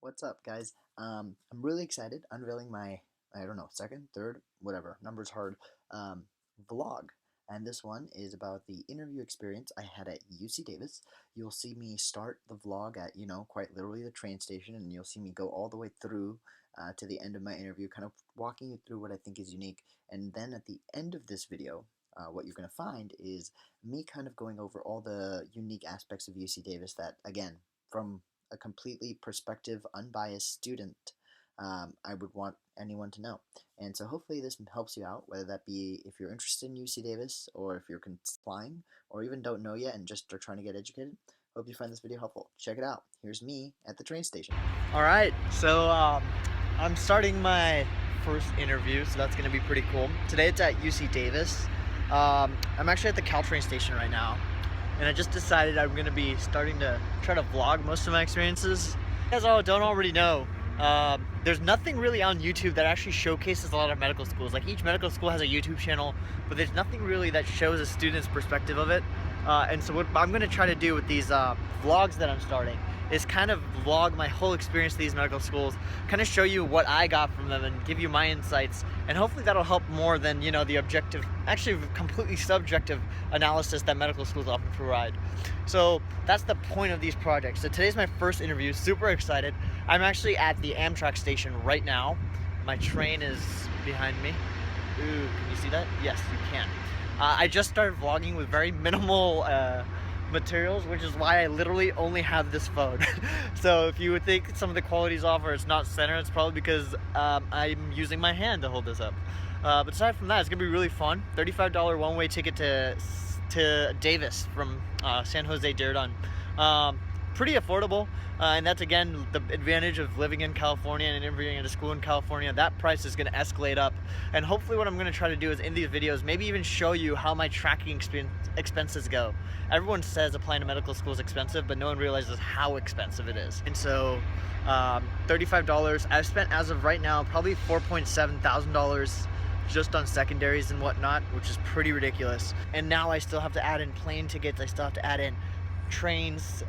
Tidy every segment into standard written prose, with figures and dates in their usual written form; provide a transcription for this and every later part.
What's up, guys? I'm really excited unveiling my, I don't know, second, third, whatever, number's hard, vlog. And this one is about the interview experience I had at UC Davis. You'll see me start the vlog at, quite literally the train station, and you'll see me go all the way through to the end of my interview, kind of walking you through what I think is unique. And then at the end of this video, what you're going to find is me kind of going over all the unique aspects of UC Davis that, again, from a completely perspective, unbiased student, I would want anyone to know. And so hopefully this helps you out, whether that be if you're interested in UC Davis or if you're applying or even don't know yet and just are trying to get educated. Hope you find this video helpful. Check it out. Here's me at the train station. All right, so I'm starting my first interview, so that's going to be pretty cool. Today it's at UC Davis. I'm actually at the Caltrain station right now, and I just decided I'm going to be starting to try to vlog most of my experiences. You guys all don't already know, there's nothing really on YouTube that actually showcases a lot of medical schools. Like, each medical school has a YouTube channel, but there's nothing really that shows a student's perspective of it. And so what I'm going to try to do with these vlogs that I'm starting is kind of vlog my whole experience at these medical schools, kind of show you what I got from them and give you my insights, and hopefully that'll help more than, the objective, actually completely subjective analysis that medical schools often provide. So that's the point of these projects. So today's my first interview, super excited. I'm actually at the Amtrak station right now. My train is behind me. Ooh, can you see that? Yes, you can. I just started vlogging with very minimal materials, which is why I literally only have this phone. So if you would think some of the quality's off or it's not centered, it's probably because I'm using my hand to hold this up. But aside from that, it's gonna be really fun. $35 one-way ticket to Davis from San Jose Diridon. Pretty affordable, and that's again the advantage of living in California and interviewing at a school in California. That price is going to escalate up, and hopefully what I'm going to try to do is in these videos maybe even show you how my tracking expenses go. Everyone says applying to medical school is expensive, but no one realizes how expensive it is. And so $35, I've spent as of right now probably $4.7 thousand just on secondaries and whatnot, which is pretty ridiculous. And now I still have to add in plane tickets, I still have to add in trains,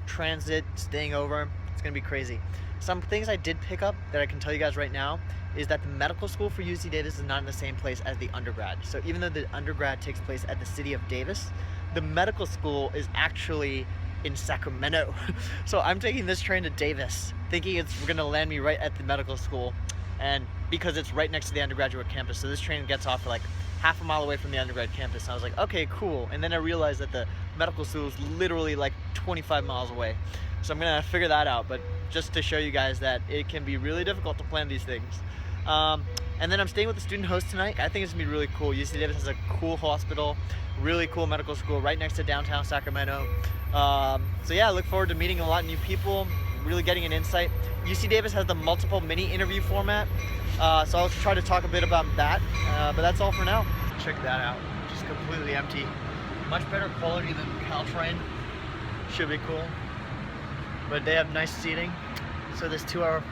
transit, staying over. It's gonna be crazy. Some things I did pick up that I can tell you guys right now is that the medical school for UC Davis is not in the same place as the undergrad. So even though the undergrad takes place at the city of Davis, the medical school is actually in Sacramento. So I'm taking this train to Davis thinking it's gonna land me right at the medical school, and because it's right next to the undergraduate campus. So this train gets off like half a mile away from the undergrad campus. And I was like, okay, cool. And then I realized that the medical school is literally like 25 miles away. So I'm gonna figure that out, but just to show you guys that it can be really difficult to plan these things. And then I'm staying with the student host tonight. I think it's gonna be really cool. UC Davis has a cool hospital, really cool medical school right next to downtown Sacramento. So yeah, I look forward to meeting a lot of new people, really getting an insight. UC Davis has the multiple mini interview format. So I'll try to talk a bit about that, but that's all for now. Check that out, just completely empty. Much better quality than Caltrain. Should be cool. But they have nice seating. So this two-hour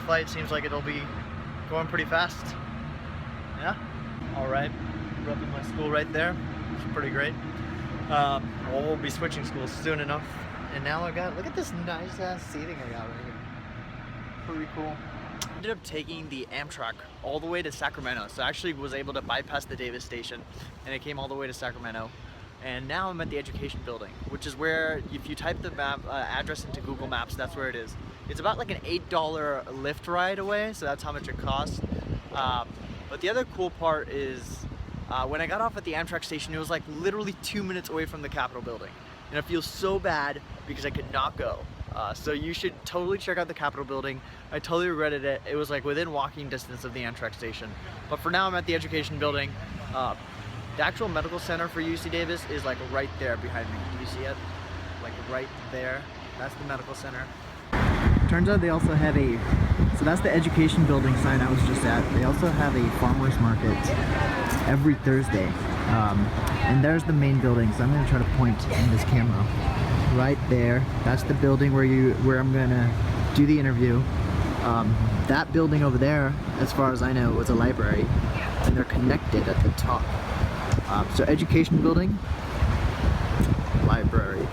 flight seems like it'll be going pretty fast. Yeah. All right. Repping my school right there. It's pretty great. Well, we'll be switching schools soon enough. And now I got, look at this nice ass seating I got right here. Pretty cool. Ended up taking the Amtrak all the way to Sacramento. So I actually was able to bypass the Davis station, and it came all the way to Sacramento. And now I'm at the education building, which is where, if you type the map address into Google Maps, that's where it is. It's about like an $8 Lyft ride away, so that's how much it costs. But the other cool part is when I got off at the Amtrak station, it was like literally 2 minutes away from the Capitol building. And I feel so bad because I could not go. So you should totally check out the Capitol building. I totally regretted it. It was like within walking distance of the Amtrak station. But for now, I'm at the education building. The actual medical center for UC Davis is like right there behind me. Do you see it? Like right there. That's the medical center. Turns out they also have so that's the education building sign I was just at. They also have a farmer's market every Thursday. And there's the main building, so I'm gonna try to point in this camera. Right there, that's the building where I'm gonna do the interview. That building over there, as far as I know, was a library, and they're connected at the top. So education building, library.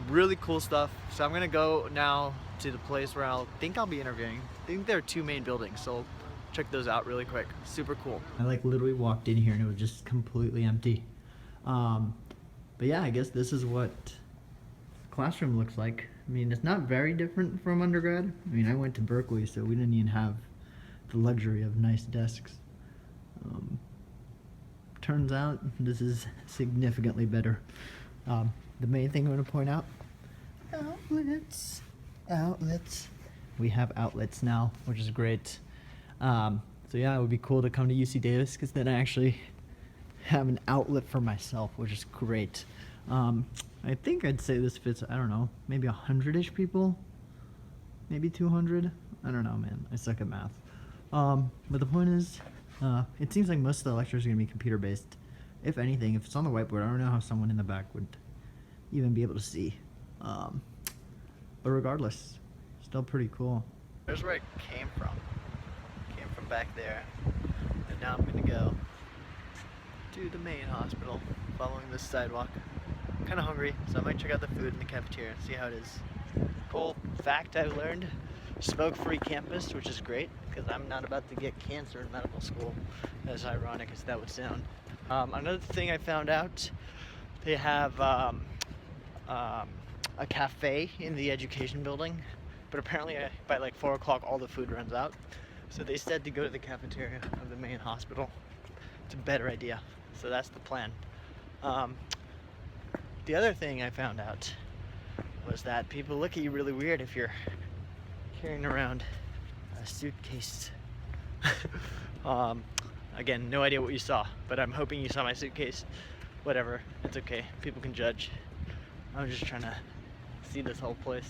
really cool stuff. So I'm gonna go now to the place where I'll be interviewing. I think there are 2 main buildings, so check those out really quick. Super cool. I like literally walked in here and it was just completely empty. But yeah, I guess this is what classroom looks like. I mean, it's not very different from undergrad. I mean, I went to Berkeley, so we didn't even have the luxury of nice desks. Turns out this is significantly better. The main thing I'm going to point out, outlets. We have outlets now, which is great. So yeah, it would be cool to come to UC Davis because then I actually have an outlet for myself, which is great. I think I'd say this fits, I don't know, maybe 100-ish people, maybe 200. I don't know, man. I suck at math. But the point is, it seems like most of the lectures are going to be computer-based. If anything, if it's on the whiteboard, I don't know how someone in the back would even be able to see. But regardless, still pretty cool. There's where it came from. It came from back there. And now I'm going to go to the main hospital, following this sidewalk. I'm kind of hungry, so I might check out the food in the cafeteria and see how it is. Cool fact I learned, smoke-free campus, which is great, because I'm not about to get cancer in medical school, as ironic as that would sound. Another thing I found out, they have a cafe in the education building, but apparently by like 4 o'clock all the food runs out. So they said to go to the cafeteria of the main hospital. It's a better idea, so that's the plan. The other thing I found out was that people look at you really weird if you're carrying around a suitcase. Again, no idea what you saw, but I'm hoping you saw my suitcase. Whatever, it's okay. People can judge. I'm just trying to see this whole place.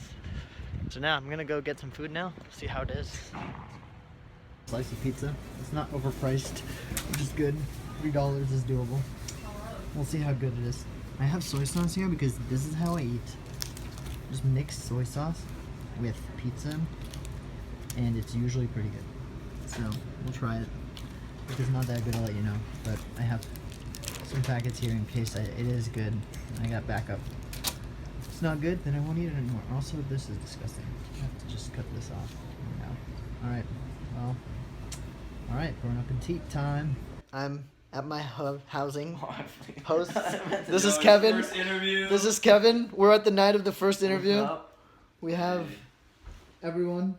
So now I'm gonna go get some food now, see how it is. Slice of pizza. It's not overpriced, which is good. $3 is doable. We'll see how good it is. I have soy sauce here because this is how I eat. Just mix soy sauce with pizza, and it's usually pretty good. So we'll try it. If it's not that good, I'll let you know. But I have some packets here in case it is good. I got backup. If it's not good, then I won't eat it anymore. Also, this is disgusting. I have to just cut this off now. All right. Well. All right. Bon appetit time. I'm at my housing host. This is Kevin. First interview. This is Kevin. We're at the night of the first interview. We have everyone.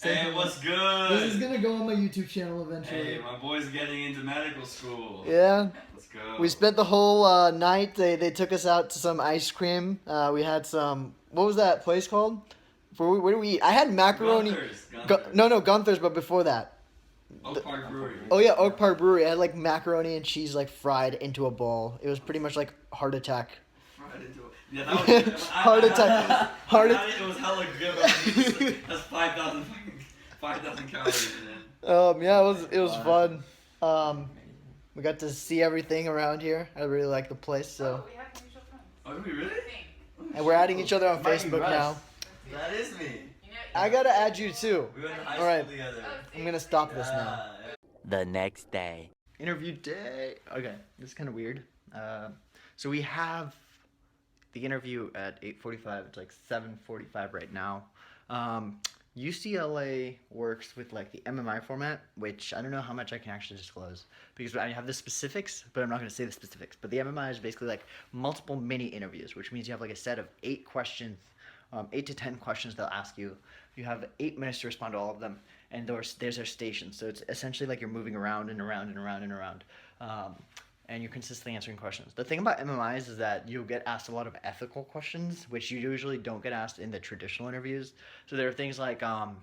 Hey, what's good? This is gonna go on my YouTube channel eventually. Hey, my boy's getting into medical school. Yeah. Let's go. We spent the whole night. They took us out to some ice cream. We had some. What was that place called? Where did we eat? I had macaroni. Gunther's. No, Gunther's, but before that. Oak Park Brewery. Oh yeah, Oak Park Brewery. I had like macaroni and cheese like fried into a ball. It was pretty much like heart attack. Fried into it. Yeah, that was Heart attack. Heart attack. It was hella good. That's 5,000 calories in it. Yeah, it was fun. We got to see everything around here. I really like the place. So. We have mutual friends. Oh, did we really? And we're adding each other on Might be Facebook Russ. now. That is me. You know, I gotta add you too. We went to high All school right. together. I'm gonna stop this now. The next day. Interview day. Okay, this is kind of weird. So we have the interview at 8:45. It's like 7:45 right now. UCLA works with like the MMI format, which I don't know how much I can actually disclose because I have the specifics, but I'm not going to say the specifics. But the MMI is basically like multiple mini interviews, which means you have like a set of 8 questions, 8 to 10 questions they'll ask you. You have 8 minutes to respond to all of them, and there's their stations. So it's essentially like you're moving around and around and around and around. And you're consistently answering questions. The thing about MMIs is that you'll get asked a lot of ethical questions, which you usually don't get asked in the traditional interviews. So there are things like a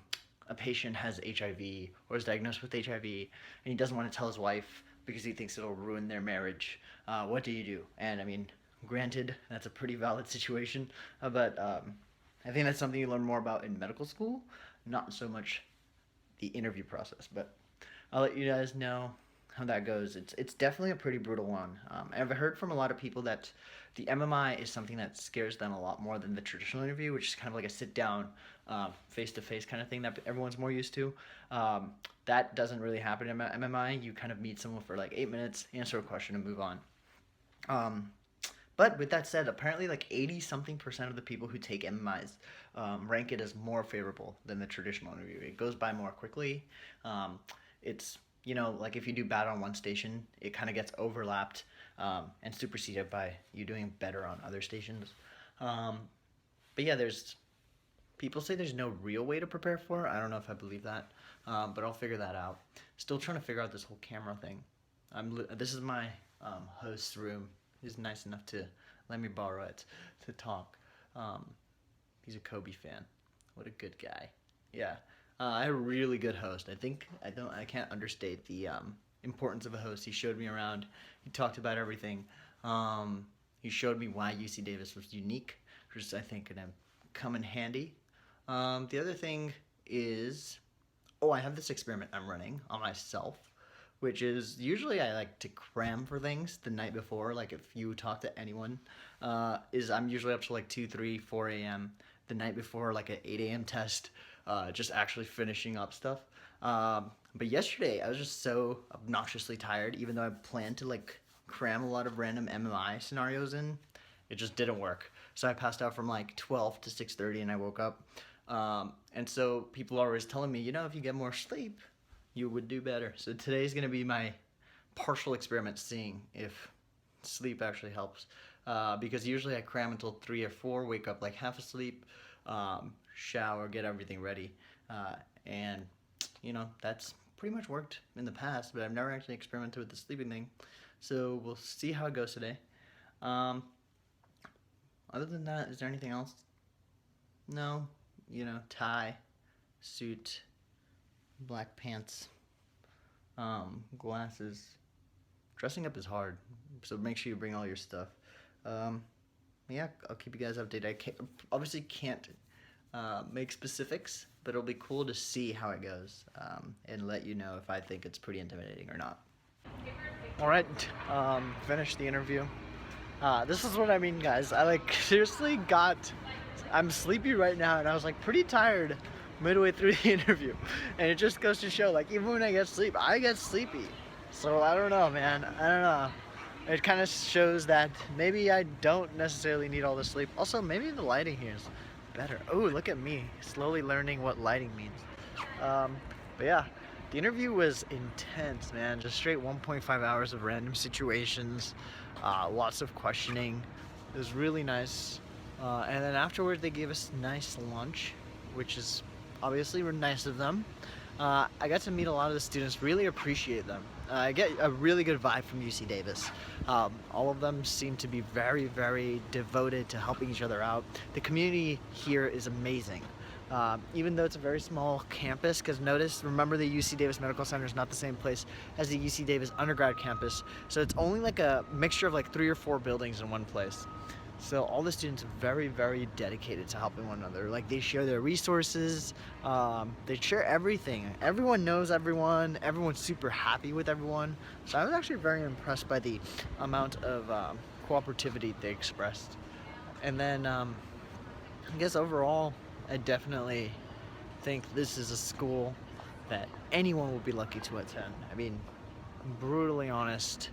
patient has HIV or is diagnosed with HIV, and he doesn't want to tell his wife because he thinks it'll ruin their marriage. What do you do? And I mean, granted, that's a pretty valid situation, but I think that's something you learn more about in medical school, not so much the interview process. But I'll let you guys know how that goes. It's definitely a pretty brutal one. I've heard from a lot of people that the MMI is something that scares them a lot more than the traditional interview, which is kind of like a sit down, face-to-face kind of thing that everyone's more used to. That doesn't really happen in MMI. You kind of meet someone for like 8 minutes, answer a question, and move on. But with that said, apparently like 80 something% of the people who take MMIs rank it as more favorable than the traditional interview. It goes by more quickly. It's, you know, like if you do bad on one station, it kind of gets overlapped and superseded by you doing better on other stations. But yeah, people say there's no real way to prepare for it. I don't know if I believe that, but I'll figure that out. Still trying to figure out this whole camera thing. This is my host's room. He's nice enough to let me borrow it to talk. He's a Kobe fan. What a good guy. Yeah, I had a really good host. I can't understate the importance of a host. He showed me around. He talked about everything. He showed me why UC Davis was unique, which is, I think, gonna come in handy. The other thing is, I have this experiment I'm running on myself, which is usually I like to cram for things the night before. Like if you talk to anyone, I'm usually up to like 2, 3, 4 a.m. the night before like an 8 a.m. test, just actually finishing up stuff. But yesterday I was just so obnoxiously tired, even though I planned to like cram a lot of random MMI scenarios in. It just didn't work. So I passed out from like 12 to 6:30 and I woke up. And so people are always telling me, if you get more sleep, you would do better. So today's going to be my partial experiment, seeing if sleep actually helps. Because usually I cram until 3 or 4, wake up like half asleep, shower, get everything ready. And, that's pretty much worked in the past, but I've never actually experimented with the sleeping thing. So we'll see how it goes today. Other than that, is there anything else? No. Tie, suit, black pants, glasses. Dressing up is hard, so make sure you bring all your stuff. Yeah, I'll keep you guys updated. I obviously can't make specifics, but it'll be cool to see how it goes and let you know if I think it's pretty intimidating or not. All right, finished the interview. This is what I mean, guys. I seriously I'm sleepy right now, and I was pretty tired midway through the interview, and it just goes to show, even when I get sleep, I get sleepy. So I don't know, man. I don't know. It kind of shows that maybe I don't necessarily need all the sleep. Also, maybe the lighting here is better. Oh, look at me, slowly learning what lighting means. But yeah, the interview was intense, man. Just straight 1.5 hours of random situations, lots of questioning. It was really nice. And then afterward, they gave us nice lunch, which is obviously nice of them. I got to meet a lot of the students, really appreciate them. I get a really good vibe from UC Davis. All of them seem to be very, very devoted to helping each other out. The community here is amazing. Even though it's a very small campus, because remember the UC Davis Medical Center is not the same place as the UC Davis undergrad campus. So it's only like a mixture of 3 or 4 buildings in one place. So all the students are very, very dedicated to helping one another. They share their resources, they share everything. Everyone knows everyone, everyone's super happy with everyone. So I was actually very impressed by the amount of cooperativity they expressed. And then I guess overall, I definitely think this is a school that anyone would be lucky to attend. I mean, brutally honest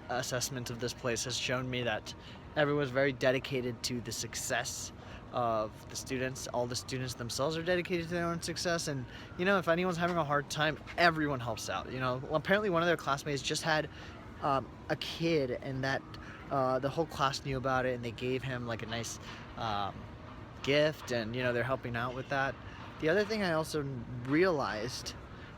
assessment of this place has shown me that everyone's very dedicated to the success of the students. All the students themselves are dedicated to their own success, and if anyone's having a hard time, everyone helps out. Apparently one of their classmates just had a kid, and that the whole class knew about it, and they gave him a nice gift, and they're helping out with that. The other thing I also realized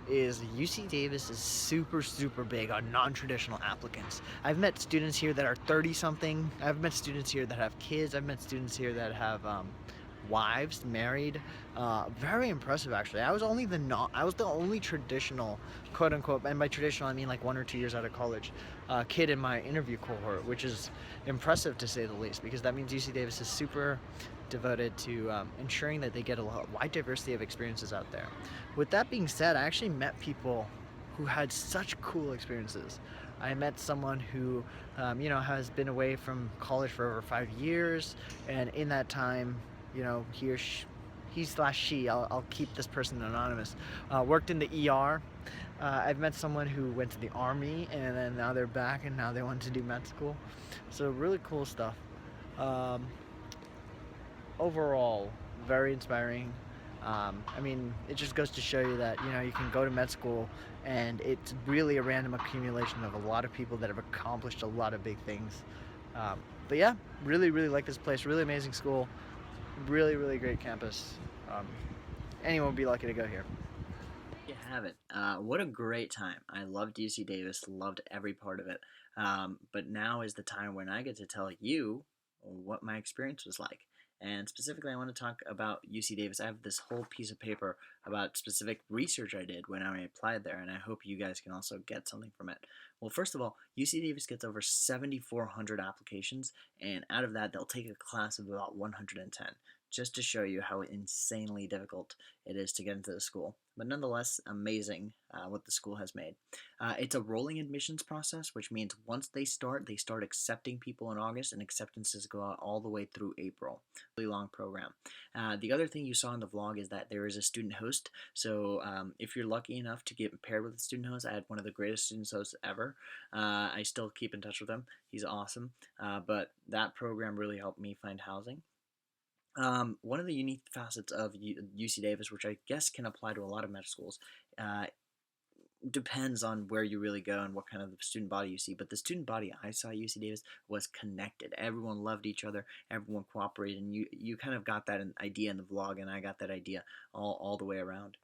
is UC Davis is super, super big on non-traditional applicants. I've met students here that are 30-something. I've met students here that have kids. I've met students here that have wives, married. Very impressive, actually. I was the only traditional, quote unquote, and by traditional I mean 1 or 2 years out of college, kid in my interview cohort, which is impressive to say the least, because that means UC Davis is super devoted to ensuring that they get a wide diversity of experiences out there. With that being said, I actually met people who had such cool experiences. I met someone who, has been away from college for over 5 years, and in that time, he/she, I'll keep this person anonymous, worked in the ER, I've met someone who went to the army and then now they're back and now they want to do med school. So really cool stuff. Um, Overall, very inspiring. I mean, it just goes to show you that you can go to med school, and it's really a random accumulation of a lot of people that have accomplished a lot of big things. But yeah, really, really like this place. Really amazing school. Really, really great campus. Anyone would be lucky to go here. You have it. What a great time. I loved UC Davis, loved every part of it. But now is the time when I get to tell you what my experience was like. And specifically, I want to talk about UC Davis. I have this whole piece of paper about specific research I did when I applied there, and I hope you guys can also get something from it. Well, first of all, UC Davis gets over 7,400 applications, and out of that, they'll take a class of about 110, just to show you how insanely difficult it is to get into the school. But nonetheless, amazing what the school has made. It's a rolling admissions process, which means once they start accepting people in August, and acceptances go out all the way through April. Really long program. The other thing you saw in the vlog is that there is a student host. So if you're lucky enough to get paired with a student host, I had one of the greatest student hosts ever. I still keep in touch with him. He's awesome. But that program really helped me find housing. One of the unique facets of UC Davis, which I guess can apply to a lot of med schools, depends on where you really go and what kind of student body you see. But the student body I saw at UC Davis was connected. Everyone loved each other. Everyone cooperated, and you kind of got that idea in the vlog, and I got that idea all the way around.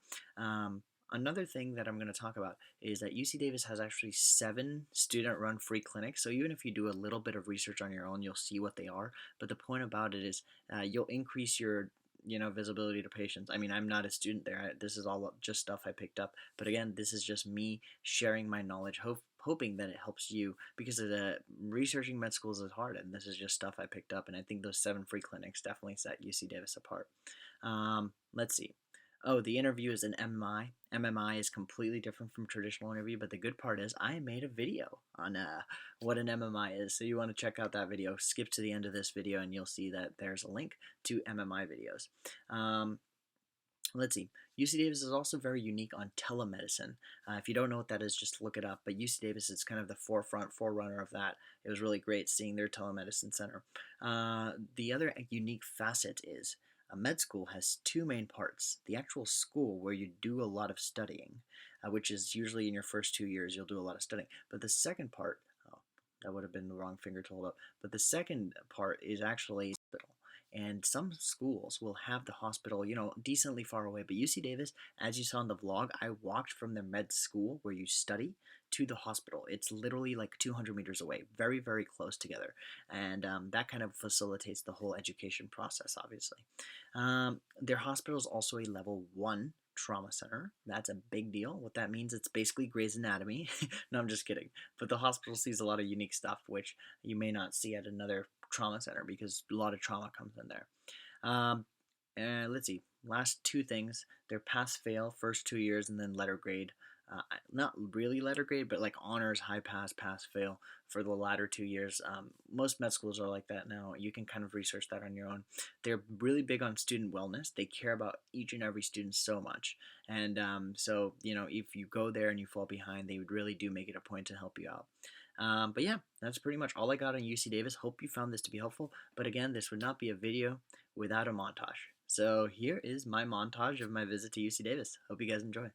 Another thing that I'm going to talk about is that UC Davis has actually 7 student-run free clinics. So even if you do a little bit of research on your own, you'll see what they are. But the point about it is you'll increase your visibility to patients. I mean, I'm not a student there. This is all just stuff I picked up. But again, this is just me sharing my knowledge, hoping that it helps you, because researching med schools is hard, and this is just stuff I picked up. And I think those 7 free clinics definitely set UC Davis apart. Let's see. Oh, the interview is an MMI. MMI is completely different from traditional interview, but the good part is I made a video on what an MMI is. So you want to check out that video. Skip to the end of this video and you'll see that there's a link to MMI videos. Let's see. UC Davis is also very unique on telemedicine. If you don't know what that is, just look it up. But UC Davis is kind of the forerunner of that. It was really great seeing their telemedicine center. The other unique facet is med school has 2 main parts. The actual school, where you do a lot of studying, which is usually in your first 2 years, you'll do a lot of studying. But the second part, that would have been the wrong finger to hold up. But the second part is actually hospital. And some schools will have the hospital, decently far away. But UC Davis, as you saw in the vlog, I walked from their med school where you study to the hospital. It's literally like 200 meters away, very, very close together. And that kind of facilitates the whole education process, obviously. Their hospital is also a level 1 trauma center. That's a big deal. What that means, it's basically Grey's Anatomy. No, I'm just kidding. But the hospital sees a lot of unique stuff, which you may not see at another trauma center, because a lot of trauma comes in there. And let's see, last 2 things. They're pass-fail first 2 years, and then letter grade. Not really letter grade, but like honors, high pass, pass-fail for the latter 2 years. Most med schools are like that now. You can kind of research that on your own. They're really big on student wellness. They care about each and every student so much. And so, if you go there and you fall behind, they would really do make it a point to help you out. But yeah, that's pretty much all I got on UC Davis. Hope you found this to be helpful. But again, this would not be a video without a montage. So here is my montage of my visit to UC Davis. Hope you guys enjoy.